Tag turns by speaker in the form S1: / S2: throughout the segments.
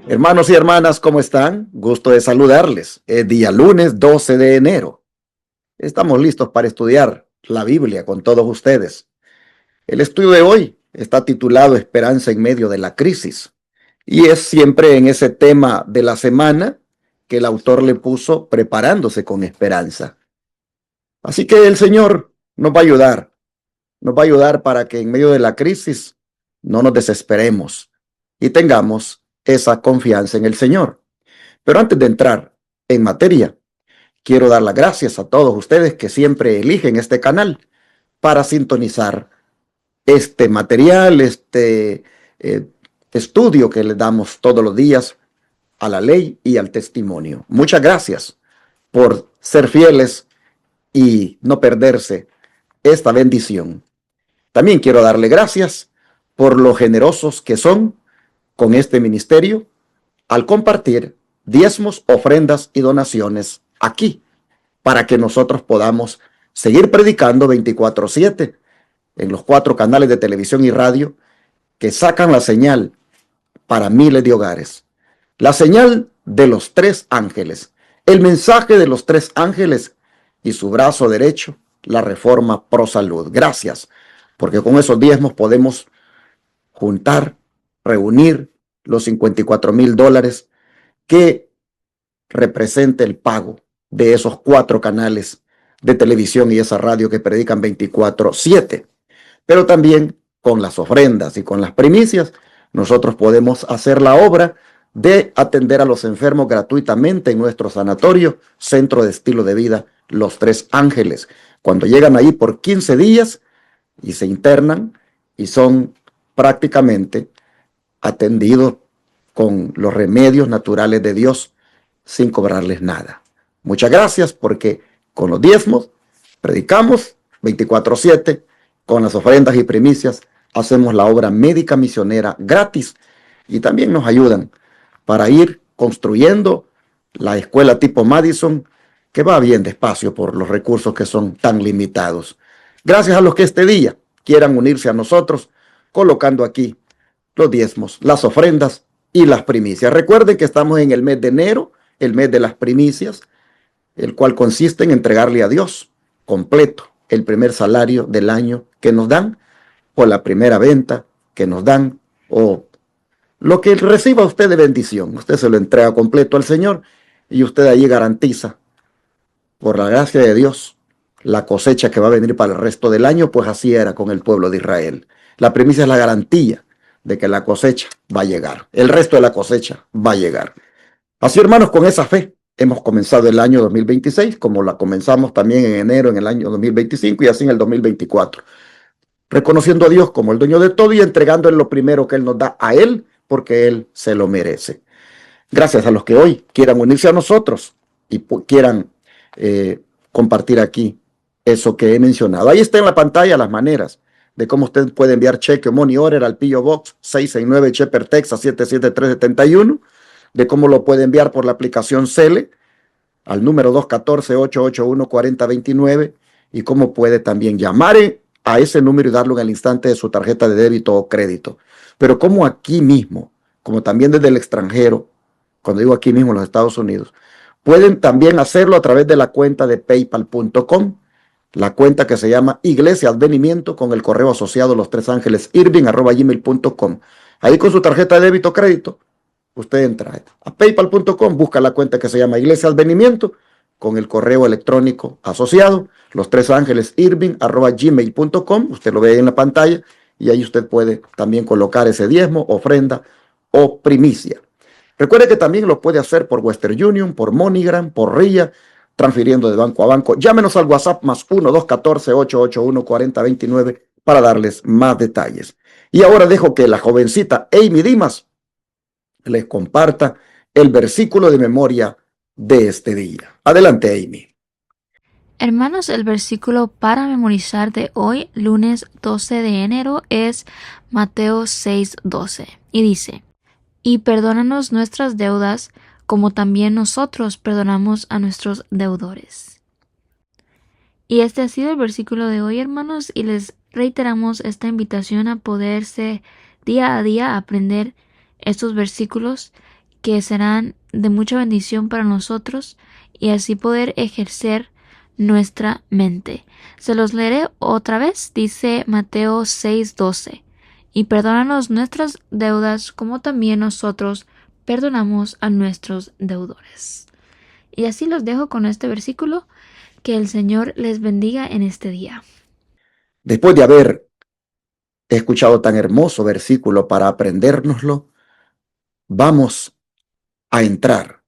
S1: Hermanos y hermanas, ¿cómo están? Gusto de saludarles. Es día lunes 12 de enero. Estamos listos para estudiar la Biblia con todos ustedes. El estudio de hoy está titulado Esperanza en medio de la crisis y es siempre en ese tema de la semana que el autor le puso preparándose con esperanza. Así que el Señor nos va a ayudar para que en medio de la crisis no nos desesperemos y tengamos esa confianza en el Señor. Pero antes de entrar en materia, quiero dar las gracias a todos ustedes que siempre eligen este canal para sintonizar este material, eh, estudio que le damos todos los días a la ley y al testimonio. Muchas gracias por ser fieles y no perderse esta bendición. También quiero darle gracias por lo generosos que son con este ministerio al compartir diezmos, ofrendas y donaciones aquí, para que nosotros podamos seguir predicando 24/7 en los 4 canales de televisión y radio que sacan la señal para miles de hogares. La señal de los 3 ángeles, el mensaje de los 3 ángeles y su brazo derecho, la Reforma Pro Salud. Gracias, porque con esos diezmos podemos juntar, reunir los $54,000 que representa el pago de esos 4 canales de televisión y esa radio que predican 24/7. Pero también con las ofrendas y con las primicias, nosotros podemos hacer la obra de atender a los enfermos gratuitamente en nuestro sanatorio, Centro de Estilo de Vida Los 3 Ángeles. Cuando llegan ahí por 15 días y se internan y son prácticamente atendidos con los remedios naturales de Dios sin cobrarles nada. Muchas gracias, porque con los diezmos predicamos 24/7, con las ofrendas y primicias hacemos la obra médica misionera gratis y también nos ayudan para ir construyendo la escuela tipo Madison, que va bien despacio por los recursos que son tan limitados. Gracias a los que este día quieran unirse a nosotros colocando aquí los diezmos, las ofrendas y las primicias. Recuerden que estamos en el mes de enero, el mes de las primicias, el cual consiste en entregarle a Dios completo el primer salario del año que nos dan, o la primera venta que nos dan, o lo que reciba usted de bendición. Usted se lo entrega completo al Señor y usted allí garantiza, por la gracia de Dios, la cosecha que va a venir para el resto del año, pues así era con el pueblo de Israel. La primicia es la garantía de que la cosecha va a llegar. El resto de la cosecha va a llegar. Así, hermanos, con esa fe hemos comenzado el año 2026, como la comenzamos también en enero en el año 2025 y así en el 2024. Reconociendo a Dios como el dueño de todo y entregándole lo primero que Él nos da a Él, porque Él se lo merece. Gracias a los que hoy quieran unirse a nosotros y quieran compartir aquí eso que he mencionado. Ahí está en la pantalla las maneras de cómo usted puede enviar cheque o money order al P.O. Box 669 Shepherd, Texas 77371, de cómo lo puede enviar por la aplicación Cele al número 214-881-4029 y cómo puede también llamar a ese número y darlo en el instante de su tarjeta de débito o crédito. Pero como aquí mismo, como también desde el extranjero, cuando digo aquí mismo en los Estados Unidos, pueden también hacerlo a través de la cuenta de paypal.com, la cuenta que se llama Iglesia Advenimiento, con el correo asociado los 3 ángeles irving@gmail.com. Ahí con su tarjeta de débito o crédito, usted entra a paypal.com, busca la cuenta que se llama Iglesia Advenimiento, con el correo electrónico asociado, los 3 ángeles irving@gmail.com. Usted lo ve ahí en la pantalla y ahí usted puede también colocar ese diezmo, ofrenda o primicia. Recuerde que también lo puede hacer por Western Union, por MoneyGram, por RIA, transfiriendo de banco a banco. Llámenos al WhatsApp más 1-214-881-4029 para darles más detalles. Y ahora dejo que la jovencita Amy Dimas les comparta el versículo de memoria de este día. Adelante, Amy.
S2: Hermanos, el versículo para memorizar de hoy, lunes 12 de enero, es Mateo 6:12 y dice: Y perdónanos nuestras deudas, como también nosotros perdonamos a nuestros deudores. Y este ha sido el versículo de hoy, hermanos, y les reiteramos esta invitación a poderse día a día aprender estos versículos que serán de mucha bendición para nosotros y así poder ejercer nuestra mente. Se los leeré otra vez. Dice Mateo 6:12. Y perdónanos nuestras deudas como también nosotros perdonamos a nuestros deudores. Y así los dejo con este versículo. Que el Señor les bendiga en este día.
S1: Después de haber escuchado tan hermoso versículo para aprendérnoslo, vamos a entrar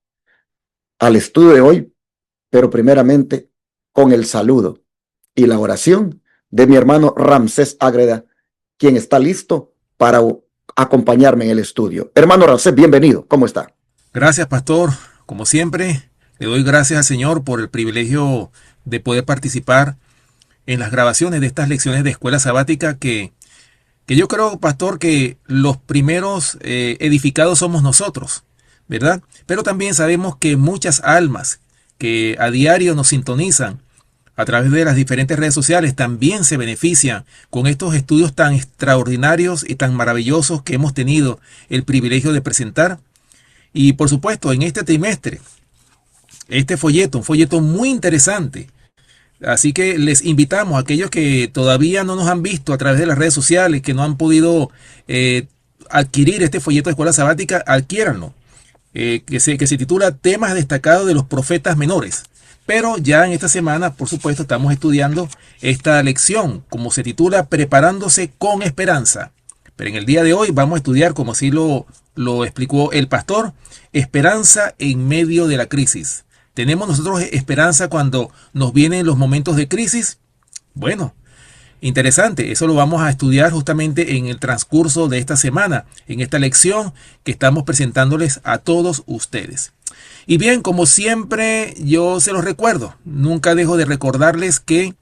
S1: al estudio de hoy, pero primeramente con el saludo y la oración de mi hermano Ramsés Ágreda, quien está listo para acompañarme en el estudio. Hermano Ramsés, bienvenido. ¿Cómo está?
S3: Gracias, pastor. Como siempre, le doy gracias al Señor por el privilegio de poder participar en las grabaciones de estas lecciones de escuela sabática que yo creo, pastor, que los primeros edificados somos nosotros, ¿verdad? Pero también sabemos que muchas almas que a diario nos sintonizan a través de las diferentes redes sociales también se benefician con estos estudios tan extraordinarios y tan maravillosos que hemos tenido el privilegio de presentar. Y por supuesto, en este trimestre, este folleto, un folleto muy interesante. Así que les invitamos a aquellos que todavía no nos han visto a través de las redes sociales, que no han podido adquirir este folleto de escuela sabática, adquiéranlo. Que se titula Temas destacados de los profetas menores. Pero ya en esta semana, por supuesto, estamos estudiando esta lección, como se titula Preparándose con Esperanza. Pero en el día de hoy vamos a estudiar, como así lo explicó el pastor, esperanza en medio de la crisis. ¿Tenemos nosotros esperanza cuando nos vienen los momentos de crisis? Bueno, interesante. Eso lo vamos a estudiar justamente en el transcurso de esta semana, en esta lección que estamos presentándoles a todos ustedes. Y bien, como siempre, yo se los recuerdo. Nunca dejo de recordarles que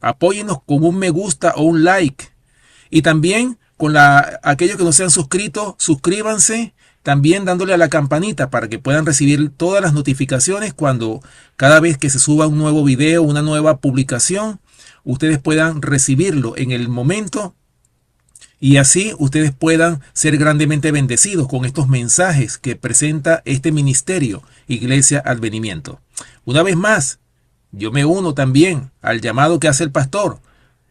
S3: apóyennos con un me gusta o un like. Y también aquellos que no se han suscrito, suscríbanse. También dándole a la campanita para que puedan recibir todas las notificaciones cada vez que se suba un nuevo video, una nueva publicación, ustedes puedan recibirlo en el momento y así ustedes puedan ser grandemente bendecidos con estos mensajes que presenta este ministerio, Iglesia Advenimiento. Una vez más, yo me uno también al llamado que hace el pastor.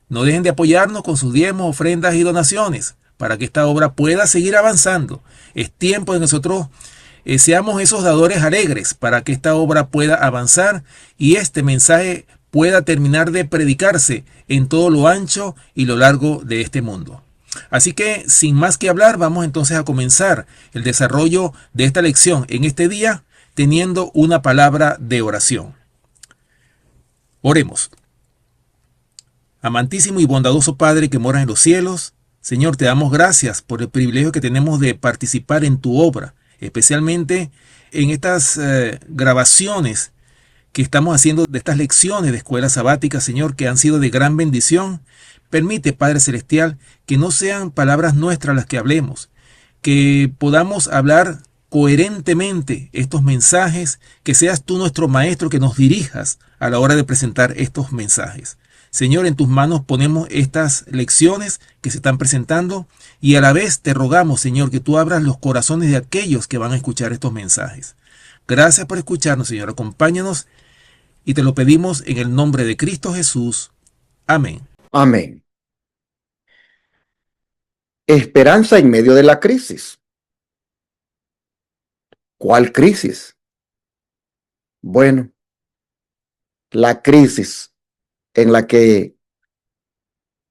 S3: No dejen de apoyarnos con sus diezmos, ofrendas y donaciones para que esta obra pueda seguir avanzando. Es tiempo de nosotros seamos esos dadores alegres para que esta obra pueda avanzar y este mensaje pueda terminar de predicarse en todo lo ancho y lo largo de este mundo. Así que, sin más que hablar, vamos entonces a comenzar el desarrollo de esta lección en este día, teniendo una palabra de oración. Oremos. Amantísimo y bondadoso Padre que moras en los cielos, Señor, te damos gracias por el privilegio que tenemos de participar en tu obra, especialmente en estas grabaciones que estamos haciendo de estas lecciones de escuela sabática, Señor, que han sido de gran bendición. Permite, Padre Celestial, que no sean palabras nuestras las que hablemos, que podamos hablar coherentemente estos mensajes, que seas tú nuestro maestro, que nos dirijas a la hora de presentar estos mensajes. Señor, en tus manos ponemos estas lecciones que se están presentando y a la vez te rogamos, Señor, que tú abras los corazones de aquellos que van a escuchar estos mensajes. Gracias por escucharnos, Señor. Acompáñanos y te lo pedimos en el nombre de Cristo Jesús. Amén.
S1: Amén. Esperanza en medio de la crisis. ¿Cuál crisis? Bueno, la crisis en la que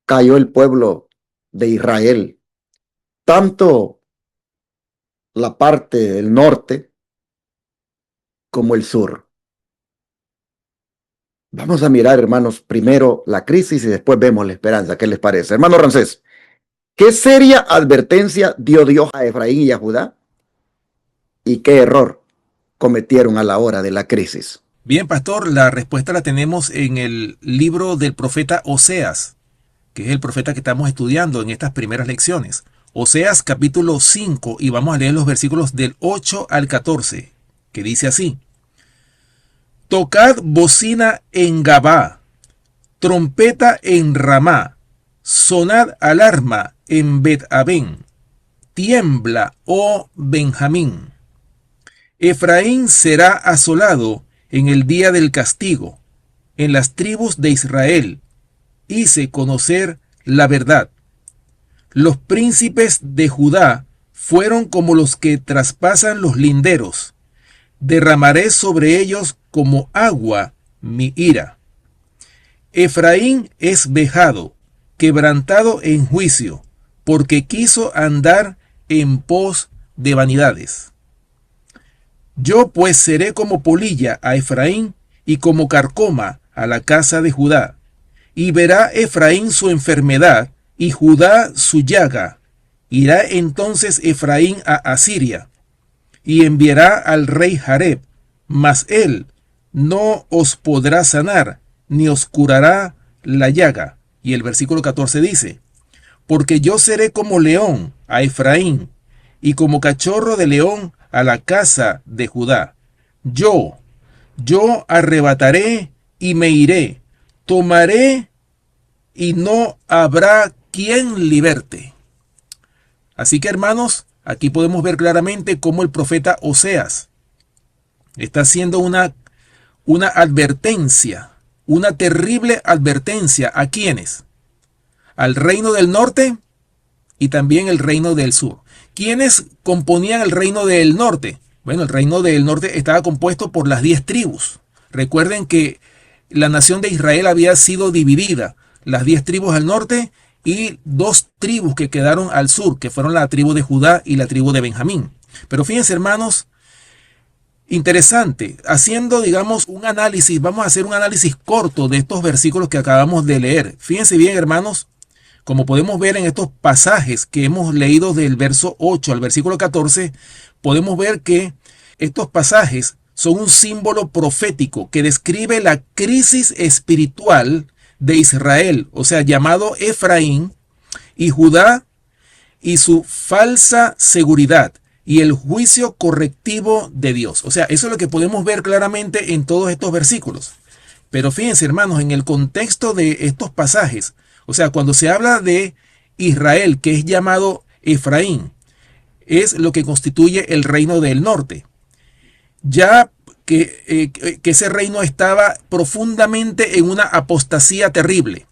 S1: cayó el pueblo de Israel, tanto la parte del norte como el sur. Vamos a mirar, hermanos, primero la crisis y después vemos la esperanza. ¿Qué les parece? Hermano Ramsés, ¿qué seria advertencia dio Dios a Efraín y a Judá? ¿Y qué error cometieron a la hora de la crisis?
S3: Bien, pastor, la respuesta la tenemos en el libro del profeta Oseas, que es el profeta que estamos estudiando en estas primeras lecciones. Oseas capítulo 5 y vamos a leer los versículos del 8 al 14, que dice así. Tocad bocina en Gabá, trompeta en Ramá, sonad alarma en Bet-Aben, tiembla, oh Benjamín. Efraín será asolado en el día del castigo. En las tribus de Israel hice conocer la verdad. Los príncipes de Judá fueron como los que traspasan los linderos. Derramaré sobre ellos como agua mi ira. Efraín es vejado, quebrantado en juicio, porque quiso andar en pos de vanidades. Yo pues seré como polilla a Efraín y como carcoma a la casa de Judá. Y verá Efraín su enfermedad y Judá su llaga. Irá entonces Efraín a Asiria y enviará al rey Jareb, mas él no os podrá sanar, ni os curará la llaga. Y el versículo 14 dice, porque yo seré como león a Efraín, y como cachorro de león a la casa de Judá. Yo arrebataré y me iré, tomaré y no habrá quien liberte. Así que, hermanos, aquí podemos ver claramente cómo el profeta Oseas está haciendo una advertencia, una terrible advertencia. ¿A quiénes? Al reino del norte y también el reino del sur. ¿Quiénes componían el reino del norte? Bueno, el reino del norte estaba compuesto por las 10 tribus. Recuerden que la nación de Israel había sido dividida, las 10 tribus al norte y 2 tribus que quedaron al sur, que fueron la tribu de Judá y la tribu de Benjamín. Pero fíjense, hermanos, interesante, haciendo, digamos, un análisis, vamos a hacer un análisis corto de estos versículos que acabamos de leer. Fíjense bien, hermanos, como podemos ver en estos pasajes que hemos leído del verso 8 al versículo 14, podemos ver que estos pasajes son un símbolo profético que describe la crisis espiritual de Israel, o sea, llamado Efraín, y Judá, y su falsa seguridad y el juicio correctivo de Dios. O sea, eso es lo que podemos ver claramente en todos estos versículos. Pero fíjense, hermanos, en el contexto de estos pasajes, o sea, cuando se habla de Israel, que es llamado Efraín, es lo que constituye el reino del norte. Ya que ese reino estaba profundamente en una apostasía terrible.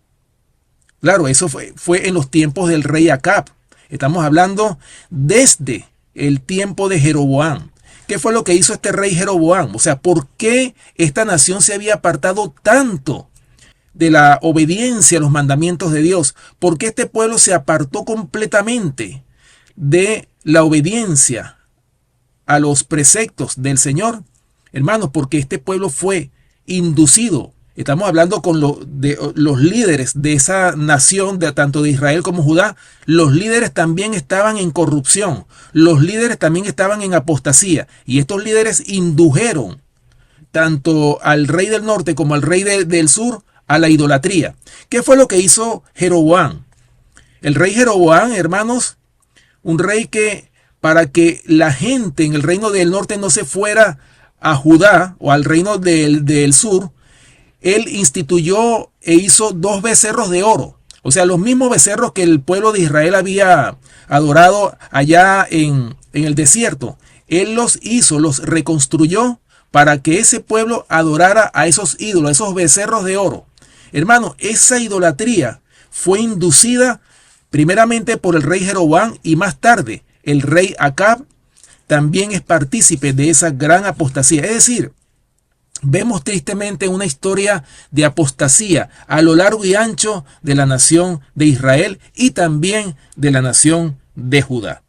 S3: Claro, eso fue en los tiempos del rey Acab. Estamos hablando desde el tiempo de Jeroboam. ¿Qué fue lo que hizo este rey Jeroboam? O sea, ¿por qué esta nación se había apartado tanto de la obediencia a los mandamientos de Dios? ¿Por qué este pueblo se apartó completamente de la obediencia a los preceptos del Señor? Hermanos, porque este pueblo fue inducido. Estamos hablando de los líderes de esa nación, tanto de Israel como Judá. Los líderes también estaban en corrupción. Los líderes también estaban en apostasía. Y estos líderes indujeron tanto al rey del norte como al rey del sur a la idolatría. ¿Qué fue lo que hizo Jeroboam? El rey Jeroboam, hermanos, un rey que para que la gente en el reino del norte no se fuera a Judá o al reino del sur, él instituyó e hizo 2 becerros de oro. O sea, los mismos becerros que el pueblo de Israel había adorado allá en el desierto. Él los hizo, los reconstruyó para que ese pueblo adorara a esos ídolos, a esos becerros de oro. Hermano, esa idolatría fue inducida primeramente por el rey Jeroboam y más tarde el rey Acab también es partícipe de esa gran apostasía. Es decir, vemos tristemente una historia de apostasía a lo largo y ancho de la nación de Israel y también de la nación de Judá.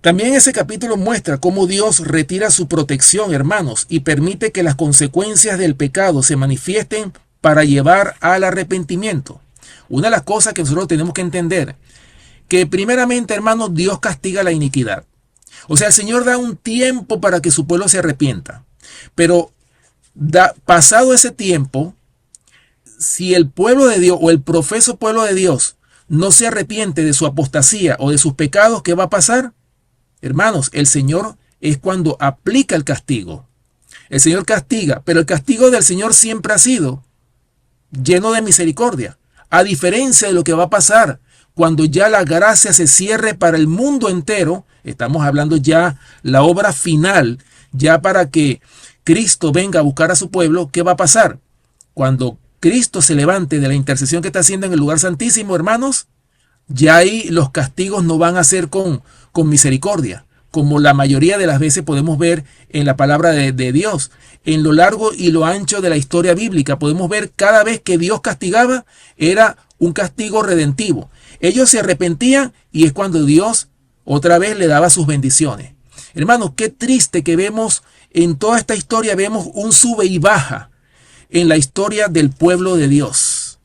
S3: También ese capítulo muestra cómo Dios retira su protección, hermanos, y permite que las consecuencias del pecado se manifiesten para llevar al arrepentimiento. Una de las cosas que nosotros tenemos que entender, que primeramente, hermanos, Dios castiga la iniquidad. O sea, el Señor da un tiempo para que su pueblo se arrepienta. Pero pasado ese tiempo, si el pueblo de Dios o el profeso pueblo de Dios no se arrepiente de su apostasía o de sus pecados, ¿qué va a pasar? Hermanos, el Señor es cuando aplica el castigo. El Señor castiga, pero el castigo del Señor siempre ha sido lleno de misericordia. A diferencia de lo que va a pasar cuando ya la gracia se cierre para el mundo entero, estamos hablando ya la obra final, ya para que Cristo venga a buscar a su pueblo, ¿qué va a pasar? Cuando Cristo se levante de la intercesión que está haciendo en el lugar santísimo, hermanos, ya ahí los castigos no van a ser con misericordia, como la mayoría de las veces podemos ver en la palabra de Dios. En lo largo y lo ancho de la historia bíblica podemos ver cada vez que Dios castigaba era un castigo redentivo. Ellos se arrepentían y es cuando Dios otra vez le daba sus bendiciones. Hermanos, qué triste que vemos en toda esta historia, vemos un sube y baja en la historia del pueblo de Dios.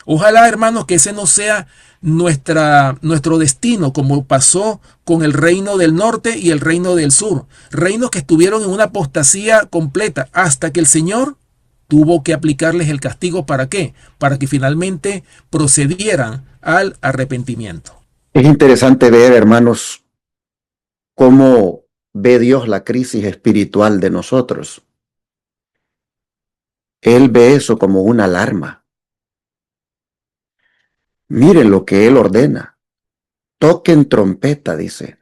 S3: Ojalá, hermanos, que ese no sea nuestro destino, como pasó con el reino del norte y el reino del sur. Reinos que estuvieron en una apostasía completa hasta que el Señor tuvo que aplicarles el castigo. ¿Para qué? Para que finalmente procedieran al arrepentimiento.
S1: Es interesante ver, hermanos, cómo ve Dios la crisis espiritual de nosotros. Él ve eso como una alarma. Miren lo que Él ordena. Toquen trompeta, dice.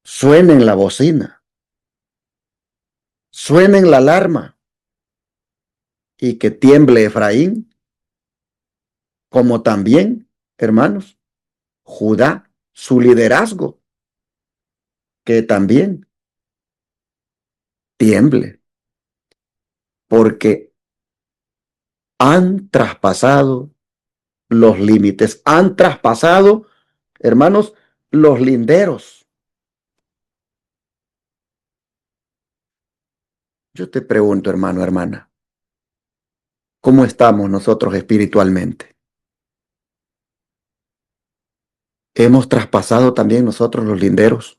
S1: Suenen la bocina. Suenen la alarma. Y que tiemble Efraín, como también, hermanos, Judá, su liderazgo, que también tiemble, porque han traspasado los límites, han traspasado, hermanos, los linderos. Yo te pregunto, hermano, hermana, ¿cómo estamos nosotros espiritualmente? ¿Hemos traspasado también nosotros los linderos?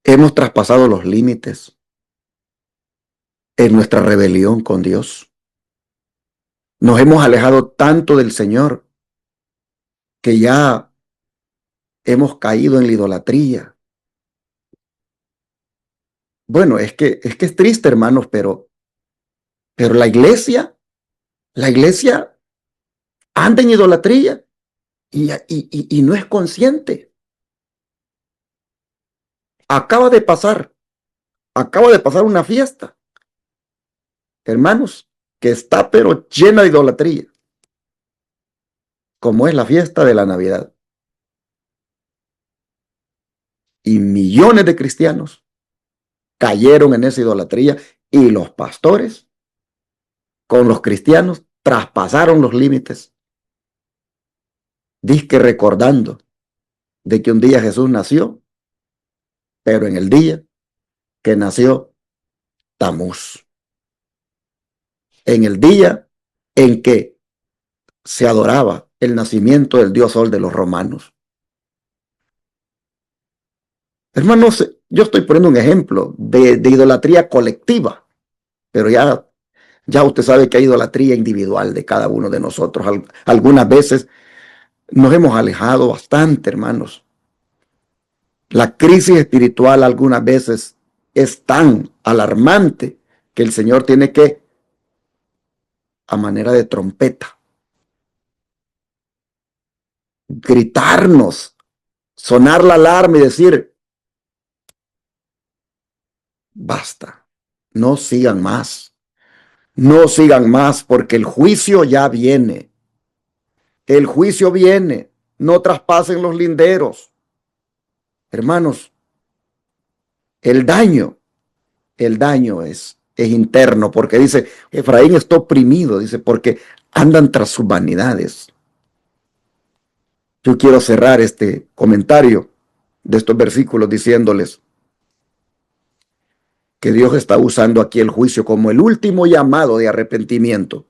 S1: ¿Hemos traspasado los límites en nuestra rebelión con Dios? Nos hemos alejado tanto del Señor que ya hemos caído en la idolatría. Bueno, es triste, hermanos, pero la iglesia anda en idolatría y no es consciente. Acaba de pasar una fiesta, hermanos, que está pero llena de idolatría, como es la fiesta de la Navidad. Y millones de cristianos cayeron en esa idolatría y los pastores con los cristianos traspasaron los límites, dizque recordando de que un día Jesús nació, pero en el día que nació Tamuz, en el día en que se adoraba el nacimiento del dios Sol de los romanos. Hermanos, yo estoy poniendo un ejemplo de idolatría colectiva, pero ya usted sabe que hay idolatría individual de cada uno de nosotros. Algunas veces nos hemos alejado bastante, hermanos. La crisis espiritual algunas veces es tan alarmante que el Señor tiene que, a manera de trompeta, gritarnos, sonar la alarma y decir, basta, no sigan más, no sigan más, porque el juicio ya viene. El juicio viene, no traspasen los linderos. Hermanos, el daño es interno, porque dice, Efraín está oprimido, dice, porque andan tras sus vanidades. Yo quiero cerrar este comentario de estos versículos diciéndoles que Dios está usando aquí el juicio como el último llamado de arrepentimiento.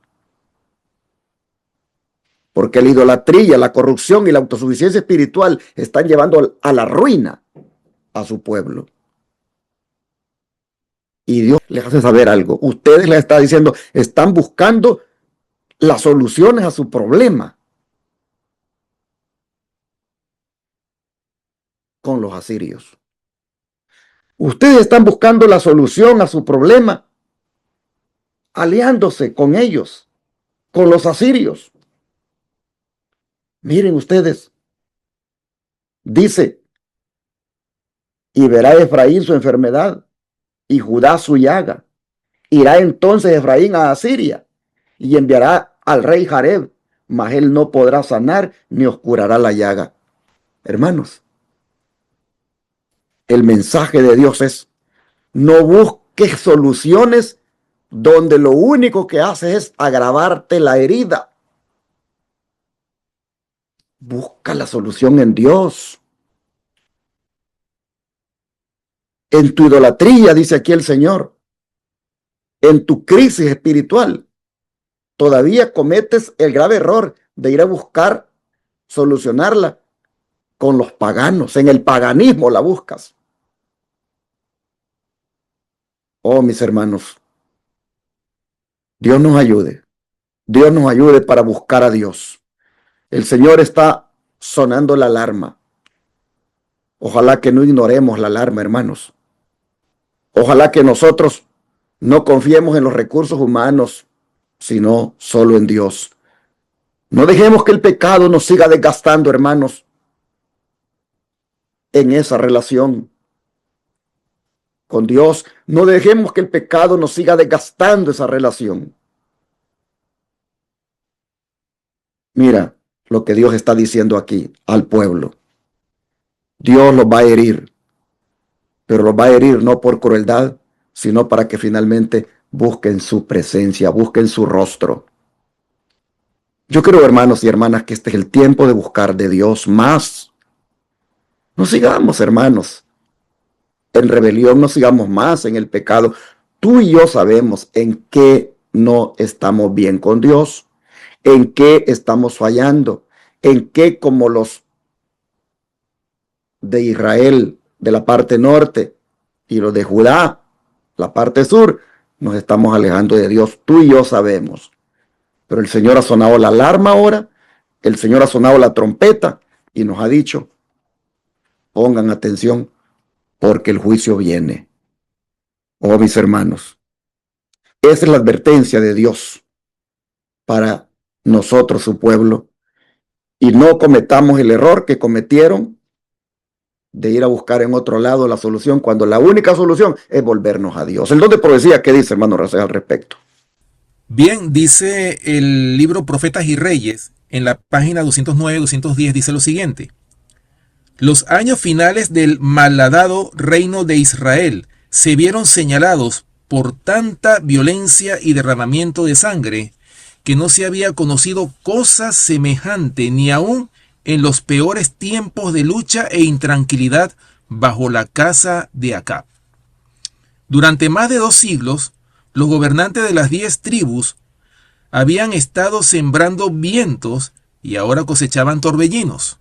S1: Porque la idolatría, la corrupción y la autosuficiencia espiritual están llevando a la ruina a su pueblo. Y Dios les hace saber algo. Ustedes les está diciendo, están buscando las soluciones a su problema con los asirios. Ustedes están buscando la solución a su problema aliándose con ellos, con los asirios. Miren ustedes, dice, y verá Efraín su enfermedad y Judá su llaga. Irá entonces Efraín a Asiria y enviará al rey Jareb, mas él no podrá sanar ni os curará la llaga. Hermanos, el mensaje de Dios es: no busques soluciones donde lo único que hace es agravarte la herida. Busca la solución en Dios. En tu idolatría, dice aquí el Señor, en tu crisis espiritual, todavía cometes el grave error de ir a buscar solucionarla con los paganos. En el paganismo la buscas. Oh, mis hermanos, Dios nos ayude. Dios nos ayude para buscar a Dios. El Señor está sonando la alarma. Ojalá que no ignoremos la alarma, hermanos. Ojalá que nosotros no confiemos en los recursos humanos, sino solo en Dios. No dejemos que el pecado nos siga desgastando, hermanos, en esa relación con Dios. No dejemos que el pecado nos siga desgastando esa relación. Mira lo que Dios está diciendo aquí al pueblo. Dios los va a herir, pero los va a herir no por crueldad, sino para que finalmente busquen su presencia, busquen su rostro. Yo creo, hermanos y hermanas, que este es el tiempo de buscar de Dios más. No sigamos, hermanos, en rebelión, no sigamos más en el pecado. Tú y yo sabemos en qué no estamos bien con Dios, en qué estamos fallando, en qué, como los de Israel de la parte norte y los de Judá, la parte sur, nos estamos alejando de Dios. Tú y yo sabemos. Pero el Señor ha sonado la alarma ahora, el Señor ha sonado la trompeta y nos ha dicho: pongan atención porque el juicio viene. Oh, mis hermanos, esa es la advertencia de Dios para nosotros, su pueblo, y no cometamos el error que cometieron de ir a buscar en otro lado la solución, cuando la única solución es volvernos a Dios. El don de profecía, ¿qué dice, hermano Racel, al respecto?
S3: Bien, dice el libro Profetas y Reyes, en la página 209-210, dice lo siguiente: los años finales del malhadado reino de Israel se vieron señalados por tanta violencia y derramamiento de sangre que no se había conocido cosa semejante ni aún en los peores tiempos de lucha e intranquilidad bajo la casa de Acab. Durante más de 2 siglos, los gobernantes de las 10 tribus habían estado sembrando vientos y ahora cosechaban torbellinos.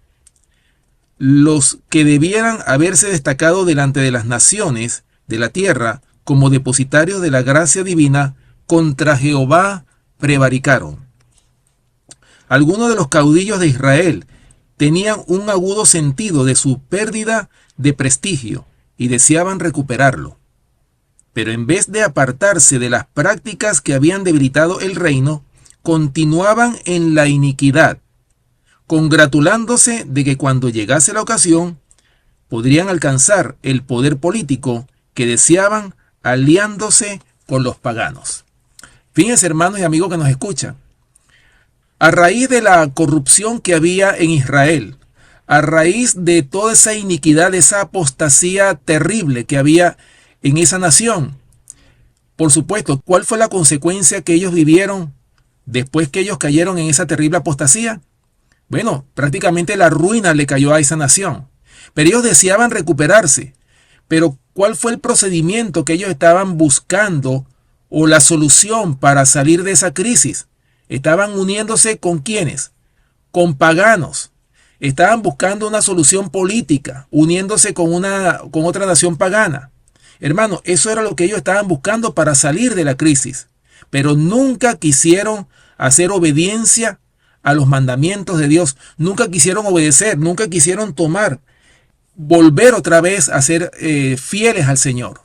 S3: Los que debieran haberse destacado delante de las naciones de la tierra como depositarios de la gracia divina, contra Jehová prevaricaron. Algunos de los caudillos de Israel tenían un agudo sentido de su pérdida de prestigio y deseaban recuperarlo. Pero en vez de apartarse de las prácticas que habían debilitado el reino, continuaban en la iniquidad, congratulándose de que cuando llegase la ocasión, podrían alcanzar el poder político que deseaban, aliándose con los paganos. Fíjense, hermanos y amigos que nos escuchan, a raíz de la corrupción que había en Israel, a raíz de toda esa iniquidad, de esa apostasía terrible que había en esa nación, por supuesto, ¿cuál fue la consecuencia que ellos vivieron después que ellos cayeron en esa terrible apostasía? Bueno, prácticamente la ruina le cayó a esa nación. Pero ellos deseaban recuperarse. Pero ¿cuál fue el procedimiento que ellos estaban buscando o la solución para salir de esa crisis? Estaban uniéndose ¿con quiénes? Con paganos. Estaban buscando una solución política, uniéndose con otra nación pagana. Hermano, eso era lo que ellos estaban buscando para salir de la crisis. Pero nunca quisieron hacer obediencia a los mandamientos de Dios. Nunca quisieron obedecer, nunca quisieron volver otra vez a ser fieles al Señor.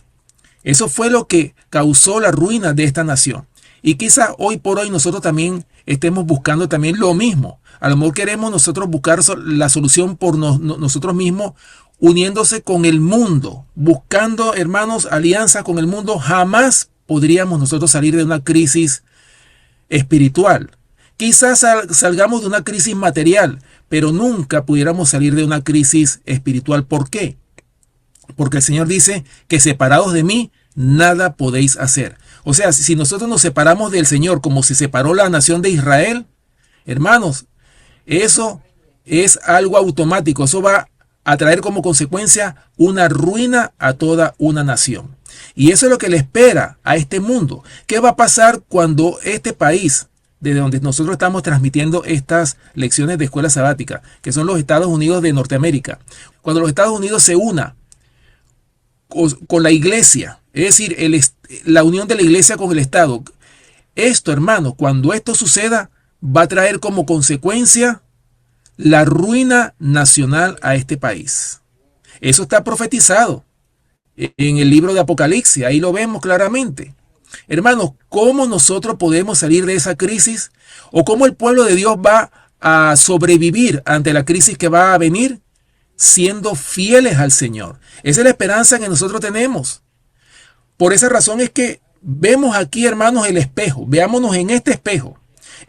S3: Eso fue lo que causó la ruina de esta nación. Y quizá hoy por hoy nosotros también estemos buscando también lo mismo. A lo mejor queremos nosotros buscar la solución por nosotros mismos, uniéndose con el mundo, buscando, hermanos, alianza con el mundo, jamás podríamos nosotros salir de una crisis espiritual. Quizás salgamos de una crisis material, pero nunca pudiéramos salir de una crisis espiritual. ¿Por qué? Porque el Señor dice que separados de mí, nada podéis hacer. O sea, si nosotros nos separamos del Señor como se separó la nación de Israel, hermanos, eso es algo automático. Eso va a traer como consecuencia una ruina a toda una nación. Y eso es lo que le espera a este mundo. ¿Qué va a pasar cuando este país, desde donde nosotros estamos transmitiendo estas lecciones de escuela sabática, que son los Estados Unidos de Norteamérica, cuando los Estados Unidos se una con la iglesia, es decir, la unión de la iglesia con el Estado? Esto, hermano, cuando esto suceda, va a traer como consecuencia la ruina nacional a este país. Eso está profetizado en el libro de Apocalipsis, ahí lo vemos claramente. Hermanos, ¿cómo nosotros podemos salir de esa crisis? ¿O cómo el pueblo de Dios va a sobrevivir ante la crisis que va a venir? Siendo fieles al Señor. Esa es la esperanza que nosotros tenemos. Por esa razón es que vemos aquí, hermanos, el espejo. Veámonos en este espejo.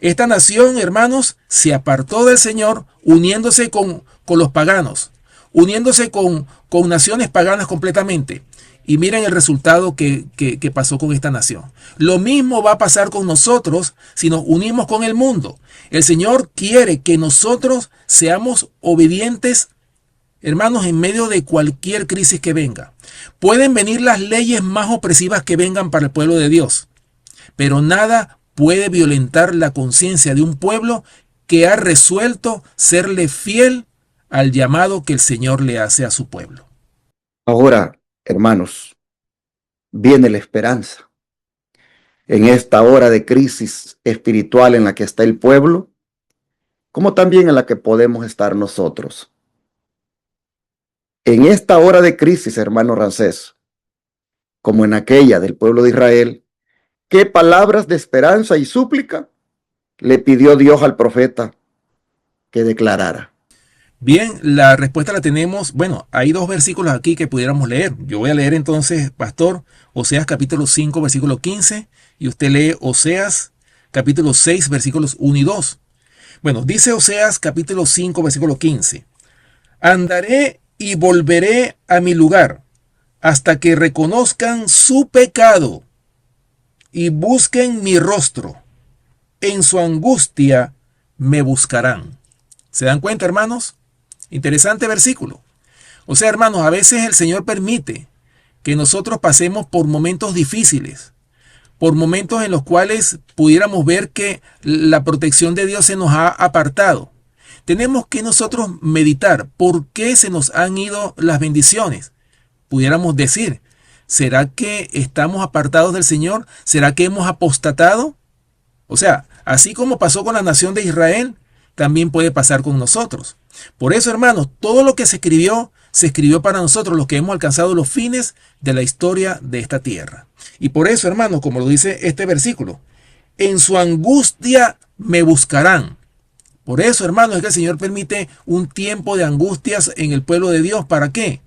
S3: Esta nación, hermanos, se apartó del Señor, uniéndose con los paganos, uniéndose con naciones paganas completamente. Y miren el resultado que pasó con esta nación. Lo mismo va a pasar con nosotros si nos unimos con el mundo. El Señor quiere que nosotros seamos obedientes, hermanos, en medio de cualquier crisis que venga. Pueden venir las leyes más opresivas que vengan para el pueblo de Dios, pero nada puede violentar la conciencia de un pueblo que ha resuelto serle fiel al llamado que el Señor le hace a su pueblo.
S1: Ahora, hermanos, viene la esperanza. En esta hora de crisis espiritual en la que está el pueblo, como también en la que podemos estar nosotros. En esta hora de crisis, hermano Ramsés, como en aquella del pueblo de Israel, ¿qué palabras de esperanza y súplica le pidió Dios al profeta que declarara?
S3: Bien, la respuesta la tenemos. Bueno, hay dos versículos aquí que pudiéramos leer. Yo voy a leer entonces, pastor, Oseas capítulo 5, versículo 15, y usted lee Oseas capítulo 6, versículos 1 y 2. Bueno, dice Oseas capítulo 5, versículo 15. Andaré y volveré a mi lugar hasta que reconozcan su pecado y busquen mi rostro. En su angustia me buscarán. ¿Se dan cuenta, hermanos? Interesante versículo. O sea, hermanos, a veces el Señor permite que nosotros pasemos por momentos difíciles, por momentos en los cuales pudiéramos ver que la protección de Dios se nos ha apartado. Tenemos que nosotros meditar por qué se nos han ido las bendiciones. Pudiéramos decir, ¿será que estamos apartados del Señor? ¿Será que hemos apostatado? O sea, así como pasó con la nación de Israel, también puede pasar con nosotros. Por eso, hermanos, todo lo que se escribió para nosotros, los que hemos alcanzado los fines de la historia de esta tierra. Y por eso, hermanos, como lo dice este versículo, en su angustia me buscarán. Por eso, hermanos, es que el Señor permite un tiempo de angustias en el pueblo de Dios. ¿Para qué?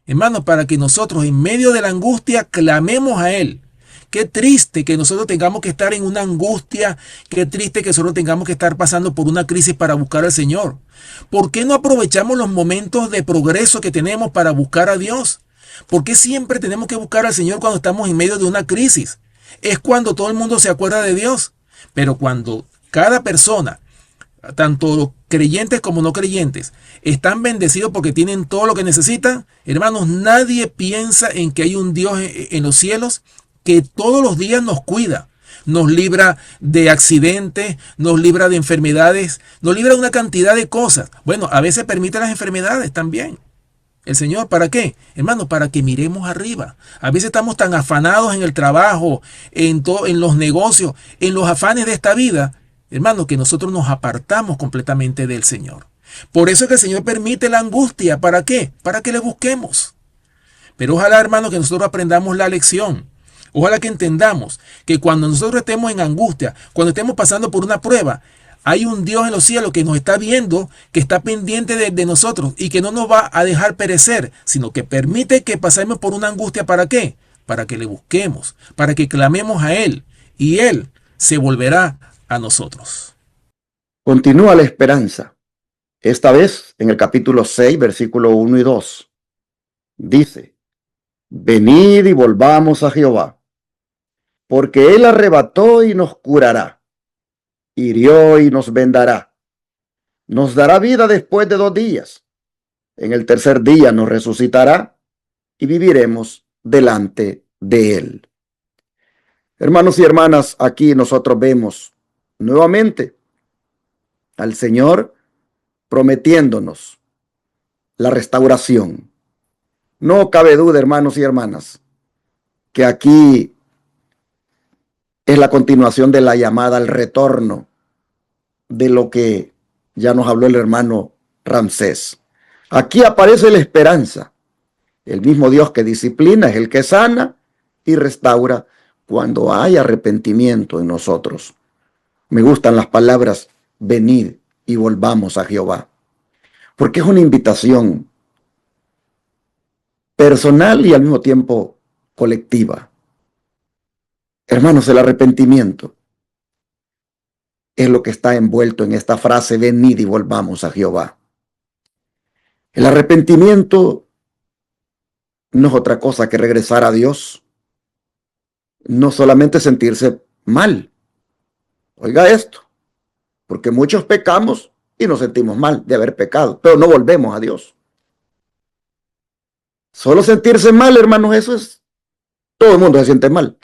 S3: Hermanos, para que nosotros en medio de la angustia clamemos a Él. Qué triste que nosotros tengamos que estar en una angustia, qué triste que nosotros tengamos que estar pasando por una crisis para buscar al Señor. ¿Por qué no aprovechamos los momentos de progreso que tenemos para buscar a Dios? ¿Por qué siempre tenemos que buscar al Señor cuando estamos en medio de una crisis? Es cuando todo el mundo se acuerda de Dios. Pero cuando cada persona, tanto creyentes como no creyentes, están bendecidos porque tienen todo lo que necesitan, hermanos, nadie piensa en que hay un Dios en los cielos que todos los días nos cuida, nos libra de accidentes, nos libra de enfermedades, nos libra de una cantidad de cosas. Bueno, a veces permite las enfermedades también. El Señor, ¿para qué? Hermano, para que miremos arriba. A veces estamos tan afanados en el trabajo, en los negocios, en los afanes de esta vida, hermano, que nosotros nos apartamos completamente del Señor. Por eso es que el Señor permite la angustia. ¿Para qué? Para que le busquemos. Pero ojalá, hermano, que nosotros aprendamos la lección. Ojalá que entendamos que cuando nosotros estemos en angustia, cuando estemos pasando por una prueba, Hay un Dios en los cielos que nos está viendo, que está pendiente de nosotros y que no nos va a dejar perecer, sino que permite que pasemos por una angustia. ¿Para qué? Para que le busquemos, para que clamemos a Él y Él se volverá a nosotros.
S1: Continúa la esperanza. Esta vez en el capítulo 6, versículo 1 y 2. Dice: venid y volvamos a Jehová, porque Él arrebató y nos curará, hirió y nos vendará. Nos dará vida después de 2 días. En el tercer día nos resucitará y viviremos delante de Él. Hermanos y hermanas, aquí nosotros vemos nuevamente al Señor prometiéndonos la restauración. No cabe duda, hermanos y hermanas, que aquí es la continuación de la llamada al retorno de lo que ya nos habló el hermano Ramsés. Aquí aparece la esperanza. El mismo Dios que disciplina es el que sana y restaura cuando hay arrepentimiento en nosotros. Me gustan las palabras venid y volvamos a Jehová, porque es una invitación personal y al mismo tiempo colectiva. Hermanos, el arrepentimiento es lo que está envuelto en esta frase venid y volvamos a Jehová. El arrepentimiento no es otra cosa que regresar a Dios, no solamente sentirse mal. Oiga esto, porque muchos pecamos y nos sentimos mal de haber pecado, pero no volvemos a Dios. Solo sentirse mal, hermanos, eso es, todo el mundo se siente mal.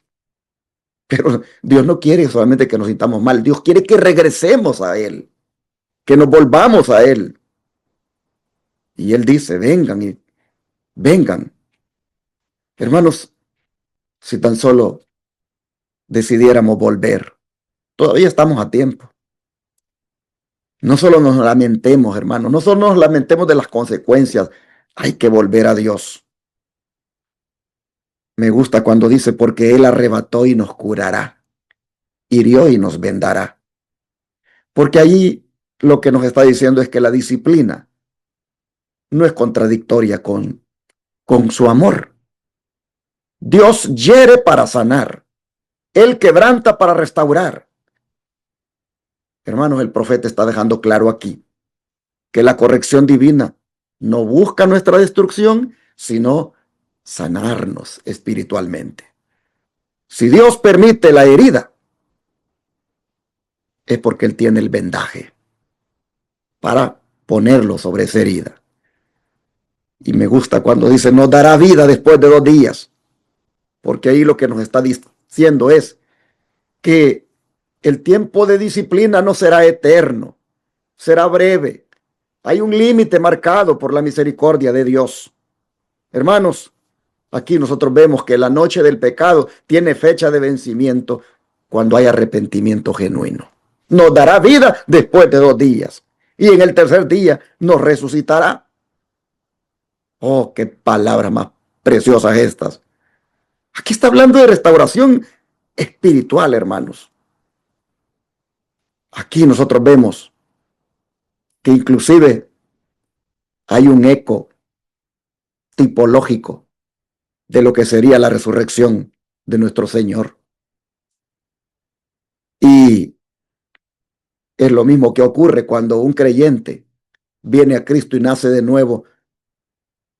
S1: Pero Dios no quiere solamente que nos sintamos mal, Dios quiere que regresemos a Él, que nos volvamos a Él. Y Él dice, vengan y vengan. Hermanos, si tan solo decidiéramos volver, todavía estamos a tiempo. No solo nos lamentemos, hermanos, no solo nos lamentemos de las consecuencias, hay que volver a Dios. Me gusta cuando dice, porque Él arrebató y nos curará, hirió y nos vendará. Porque allí lo que nos está diciendo es que la disciplina no es contradictoria con su amor. Dios hiere para sanar, Él quebranta para restaurar. Hermanos, el profeta está dejando claro aquí que la corrección divina no busca nuestra destrucción, sino sanarnos espiritualmente. Si Dios permite la herida, es porque Él tiene el vendaje para ponerlo sobre esa herida. Y me gusta cuando dice, nos dará vida después de 2 días, porque ahí lo que nos está diciendo es que el tiempo de disciplina no será eterno, será breve. Hay un límite marcado por la misericordia de Dios. Hermanos, aquí nosotros vemos que la noche del pecado tiene fecha de vencimiento cuando hay arrepentimiento genuino. Nos dará vida después de 2 días y en el tercer día nos resucitará. Oh, qué palabras más preciosas estas. Aquí está hablando de restauración espiritual, hermanos. Aquí nosotros vemos que inclusive hay un eco tipológico de lo que sería la resurrección de nuestro Señor. Y es lo mismo que ocurre cuando un creyente viene a Cristo y nace de nuevo.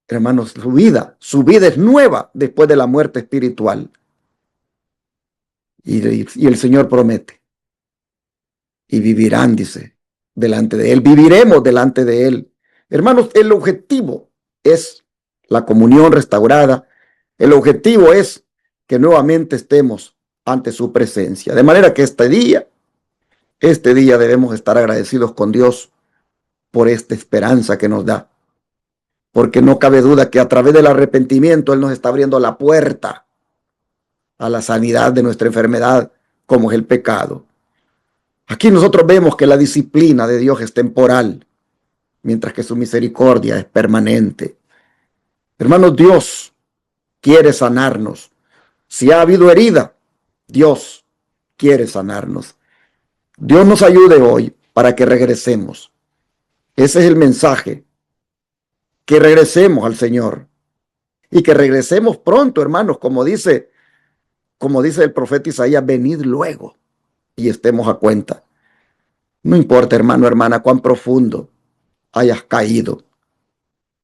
S1: Hermanos, su vida es nueva después de la muerte espiritual. Y el Señor promete. Y vivirán, dice, delante de Él. Viviremos delante de Él. Hermanos, el objetivo es la comunión restaurada. El objetivo es que nuevamente estemos ante su presencia. De manera que este día debemos estar agradecidos con Dios por esta esperanza que nos da. Porque no cabe duda que a través del arrepentimiento Él nos está abriendo la puerta a la sanidad de nuestra enfermedad, como es el pecado. Aquí nosotros vemos que la disciplina de Dios es temporal, mientras que su misericordia es permanente. Hermanos, Dios quiere sanarnos. Si ha habido herida, Dios quiere sanarnos. Dios nos ayude hoy para que regresemos. Ese es el mensaje, que regresemos al Señor y que regresemos pronto, hermanos, como dice el profeta Isaías, venid luego y estemos a cuenta. No importa, hermano, hermana, cuán profundo hayas caído.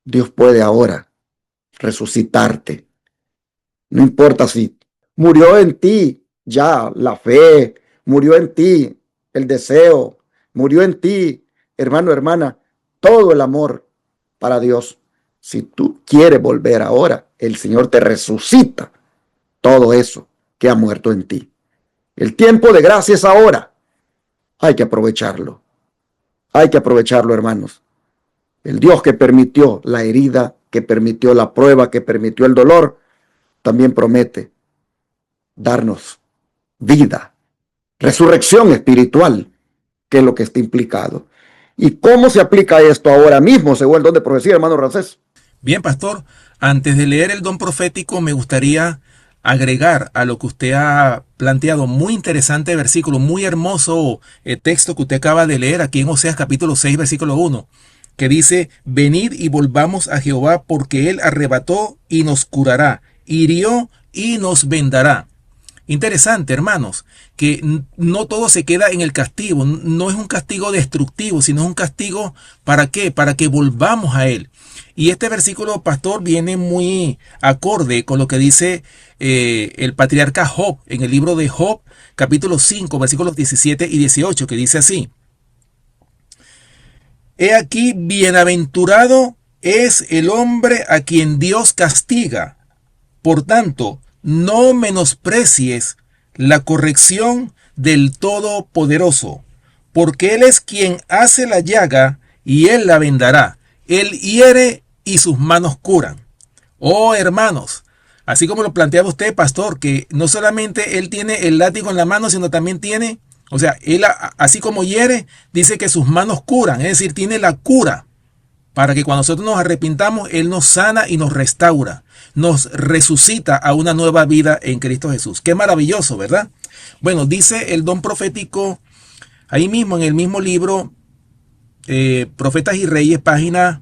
S1: Dios puede ahora resucitarte. No importa si murió en ti ya la fe, murió en ti el deseo, murió en ti, hermano, hermana, todo el amor para Dios. Si tú quieres volver ahora, el Señor te resucita todo eso que ha muerto en ti. El tiempo de gracia es ahora. Hay que aprovecharlo. Hay que aprovecharlo, hermanos. El Dios que permitió la herida, que permitió la prueba, que permitió el dolor, también promete darnos vida, resurrección espiritual, que es lo que está implicado. ¿Y cómo se aplica esto ahora mismo, según el don de profecía, hermano Ramsés?
S3: Bien, pastor, antes de leer el don profético, me gustaría agregar a lo que usted ha planteado. Muy interesante versículo, muy hermoso texto que usted acaba de leer aquí en Oseas capítulo 6, versículo 1, que dice: venid y volvamos a Jehová, porque él arrebató y nos curará, hirió y nos vendará. Interesante, hermanos, que no todo se queda en el castigo. No es un castigo destructivo, sino es un castigo ¿para qué? Para que volvamos a él. Y este versículo, pastor, viene muy acorde con lo que dice el patriarca Job en el libro de Job, capítulo 5, versículos 17 y 18, que dice así: he aquí, bienaventurado es el hombre a quien Dios castiga. Por tanto, no menosprecies la corrección del Todopoderoso, porque Él es quien hace la llaga y Él la vendará. Él hiere y sus manos curan. Oh, hermanos, así como lo planteaba usted, pastor, que no solamente Él tiene el látigo en la mano, sino también tiene, o sea, Él así como hiere, dice que sus manos curan, es decir, tiene la cura, para que cuando nosotros nos arrepintamos, Él nos sana y nos restaura, nos resucita a una nueva vida en Cristo Jesús. Qué maravilloso, ¿verdad? Bueno, dice el don profético, ahí mismo en el mismo libro, Profetas y Reyes, página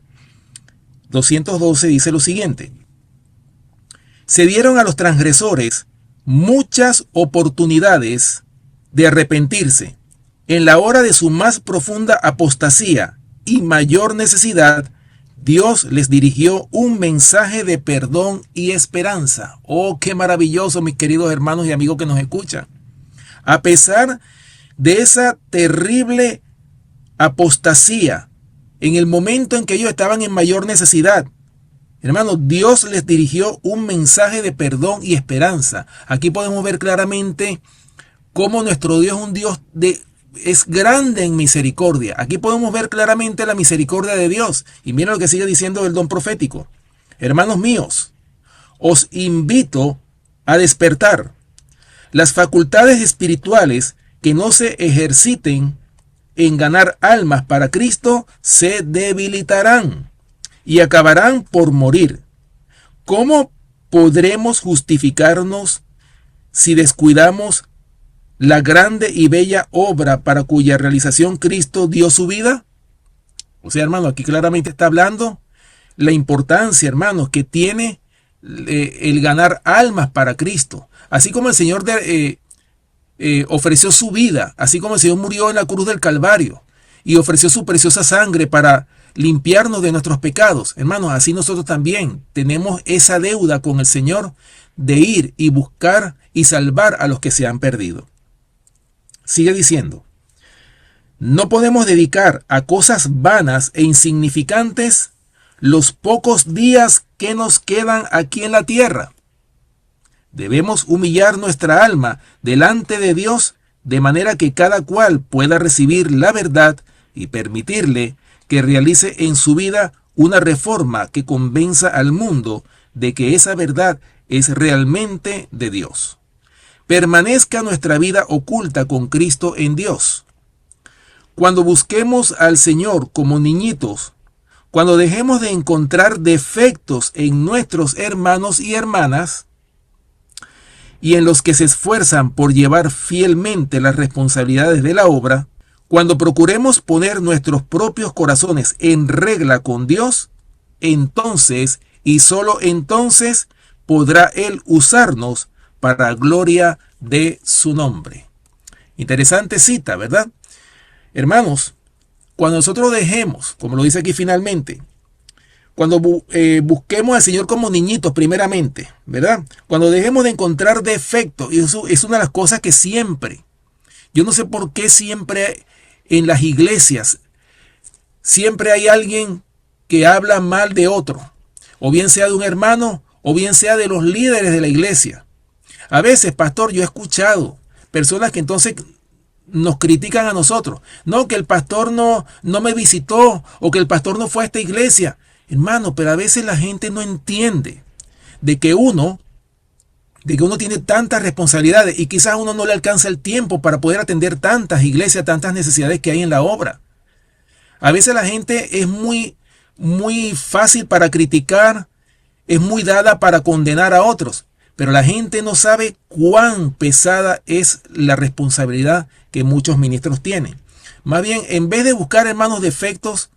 S3: 212, dice lo siguiente: se dieron a los transgresores muchas oportunidades de arrepentirse. En la hora de su más profunda apostasía y mayor necesidad, Dios les dirigió un mensaje de perdón y esperanza. Oh, qué maravilloso, mis queridos hermanos y amigos que nos escuchan. A pesar de esa terrible apostasía, en el momento en que ellos estaban en mayor necesidad, hermanos, Dios les dirigió un mensaje de perdón y esperanza. Aquí podemos ver claramente cómo nuestro Dios es un Dios es grande en misericordia. Aquí podemos ver claramente la misericordia de Dios. Y miren lo que sigue diciendo el don profético: hermanos míos, os invito a despertar. Las facultades espirituales que no se ejerciten en ganar almas para Cristo se debilitarán y acabarán por morir. ¿Cómo podremos justificarnos si descuidamos la grande y bella obra para cuya realización Cristo dio su vida? O sea, hermano, aquí claramente está hablando la importancia, hermanos, que tiene el ganar almas para Cristo. Así como el Señor ofreció su vida, así como el Señor murió en la cruz del Calvario y ofreció su preciosa sangre para limpiarnos de nuestros pecados, hermanos, así nosotros también tenemos esa deuda con el Señor de ir y buscar y salvar a los que se han perdido. Sigue diciendo: no podemos dedicar a cosas vanas e insignificantes los pocos días que nos quedan aquí en la tierra. Debemos humillar nuestra alma delante de Dios de manera que cada cual pueda recibir la verdad y permitirle que realice en su vida una reforma que convenza al mundo de que esa verdad es realmente de Dios. Permanezca nuestra vida oculta con Cristo en Dios. Cuando busquemos al Señor como niñitos, cuando dejemos de encontrar defectos en nuestros hermanos y hermanas, y en los que se esfuerzan por llevar fielmente las responsabilidades de la obra, Cuando procuremos poner nuestros propios corazones en regla con Dios, entonces y solo entonces podrá Él usarnos para gloria de su nombre. Interesante cita, ¿verdad? Hermanos, cuando nosotros dejemos, como lo dice aquí finalmente, cuando busquemos al Señor como niñitos primeramente, ¿verdad? Cuando dejemos de encontrar defectos, y eso es una de las cosas que siempre, yo no sé por qué siempre en las iglesias, siempre hay alguien que habla mal de otro, o bien sea de un hermano, o bien sea de los líderes de la iglesia. A veces, pastor, yo he escuchado personas que entonces nos critican a nosotros. No, que el pastor no me visitó, o que el pastor no fue a esta iglesia. Hermano, pero a veces la gente no entiende de que uno tiene tantas responsabilidades y quizás a uno no le alcanza el tiempo para poder atender tantas iglesias, tantas necesidades que hay en la obra. A veces la gente es muy fácil para criticar, es muy dada para condenar a otros, pero la gente no sabe cuán pesada es la responsabilidad que muchos ministros tienen. Más bien, en vez de buscar, hermanos, defectos,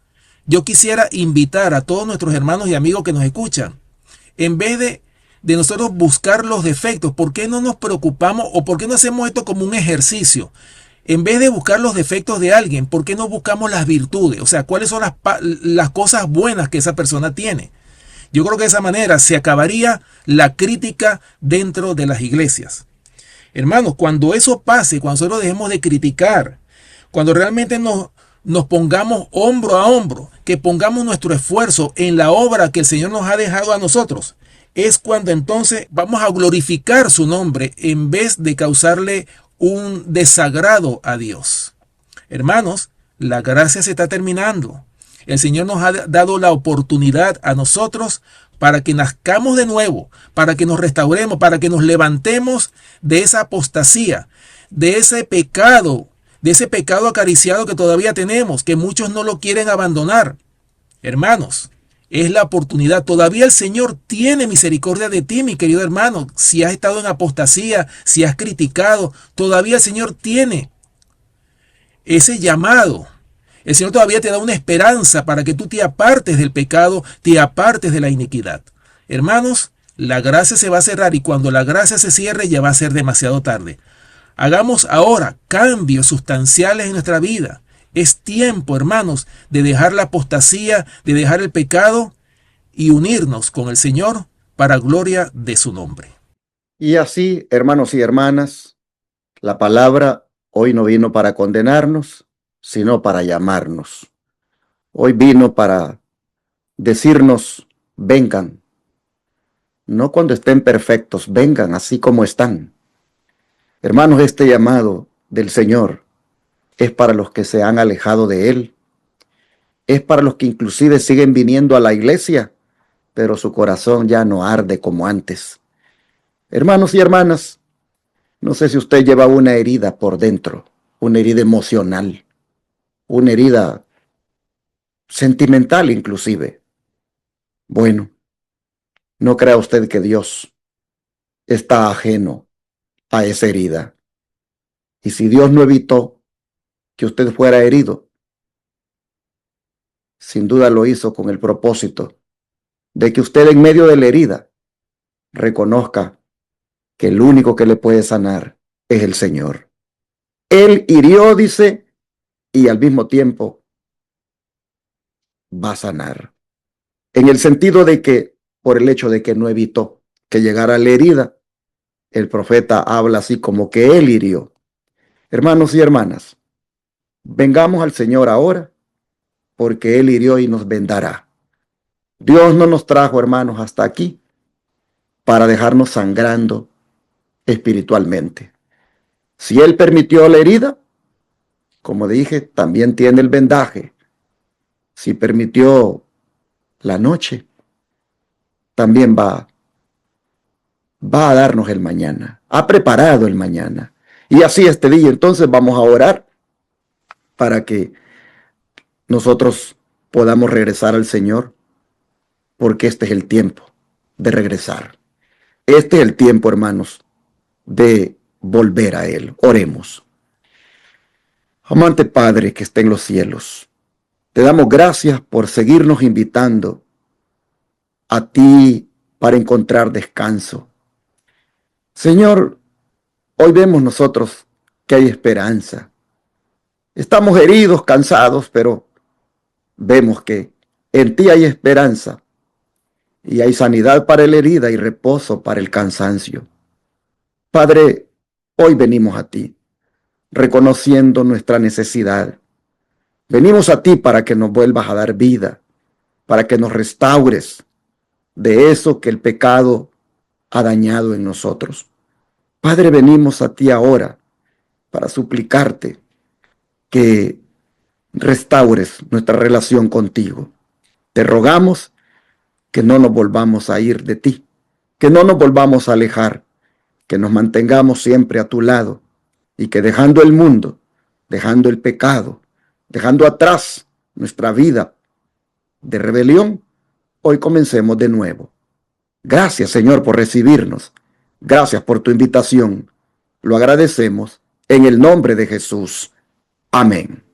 S3: yo quisiera invitar a todos nuestros hermanos y amigos que nos escuchan, en vez de nosotros buscar los defectos, ¿por qué no nos preocupamos o por qué no hacemos esto como un ejercicio? En vez de buscar los defectos de alguien, ¿por qué no buscamos las virtudes? O sea, ¿cuáles son las cosas buenas que esa persona tiene? Yo creo que de esa manera se acabaría la crítica dentro de las iglesias. Hermanos, cuando eso pase, cuando nosotros dejemos de criticar, cuando realmente nos pongamos hombro a hombro, que pongamos nuestro esfuerzo en la obra que el Señor nos ha dejado a nosotros, es cuando entonces vamos a glorificar su nombre en vez de causarle un desagrado a Dios. Hermanos, la gracia se está terminando. El Señor nos ha dado la oportunidad a nosotros para que nazcamos de nuevo, para que nos restauremos, para que nos levantemos de esa apostasía, de ese pecado acariciado que todavía tenemos, que muchos no lo quieren abandonar. Hermanos, es la oportunidad. Todavía el Señor tiene misericordia de ti, mi querido hermano. Si has estado en apostasía, si has criticado, todavía el Señor tiene ese llamado. El Señor todavía te da una esperanza para que tú te apartes del pecado, te apartes de la iniquidad. Hermanos, la gracia se va a cerrar y cuando la gracia se cierre ya va a ser demasiado tarde. Hagamos ahora cambios sustanciales en nuestra vida. Es tiempo, hermanos, de dejar la apostasía, de dejar el pecado y unirnos con el Señor para gloria de su nombre.
S1: Y así, hermanos y hermanas, la palabra hoy no vino para condenarnos, sino para llamarnos. Hoy vino para decirnos, vengan, no cuando estén perfectos, vengan así como están. Hermanos, este llamado del Señor es para los que se han alejado de Él, es para los que inclusive siguen viniendo a la iglesia, pero su corazón ya no arde como antes. Hermanos y hermanas, no sé si usted lleva una herida por dentro, una herida emocional, una herida sentimental inclusive. Bueno, no crea usted que Dios está ajeno a esa herida. Y si Dios no evitó que usted fuera herido, sin duda lo hizo con el propósito de que usted en medio de la herida reconozca que el único que le puede sanar es el Señor. Él hirió, dice, y al mismo tiempo va a sanar. En el sentido de que, por el hecho de que no evitó que llegara la herida, el profeta habla así como que Él hirió. Hermanos y hermanas, vengamos al Señor ahora, porque Él hirió y nos vendará. Dios no nos trajo, hermanos, hasta aquí para dejarnos sangrando espiritualmente. Si Él permitió la herida, como dije, también tiene el vendaje. Si permitió la noche, también va a darnos el mañana. Ha preparado el mañana. Y así este día, entonces vamos a orar para que nosotros podamos regresar al Señor, porque este es el tiempo de regresar. Este es el tiempo, hermanos, de volver a Él. Oremos. Amante Padre que está en los cielos, te damos gracias por seguirnos invitando a ti para encontrar descanso. Señor, hoy vemos nosotros que hay esperanza. Estamos heridos, cansados, pero vemos que en ti hay esperanza y hay sanidad para la herida y reposo para el cansancio. Padre, hoy venimos a ti, reconociendo nuestra necesidad. Venimos a ti para que nos vuelvas a dar vida, para que nos restaures de eso que el pecado ha dañado en nosotros. Padre, venimos a ti ahora para suplicarte que restaures nuestra relación contigo. Te rogamos que no nos volvamos a ir de ti, que no nos volvamos a alejar, que nos mantengamos siempre a tu lado y que dejando el mundo, dejando el pecado, dejando atrás nuestra vida de rebelión, hoy comencemos de nuevo. Gracias, Señor, por recibirnos. Gracias por tu invitación. Lo agradecemos en el nombre de Jesús. Amén.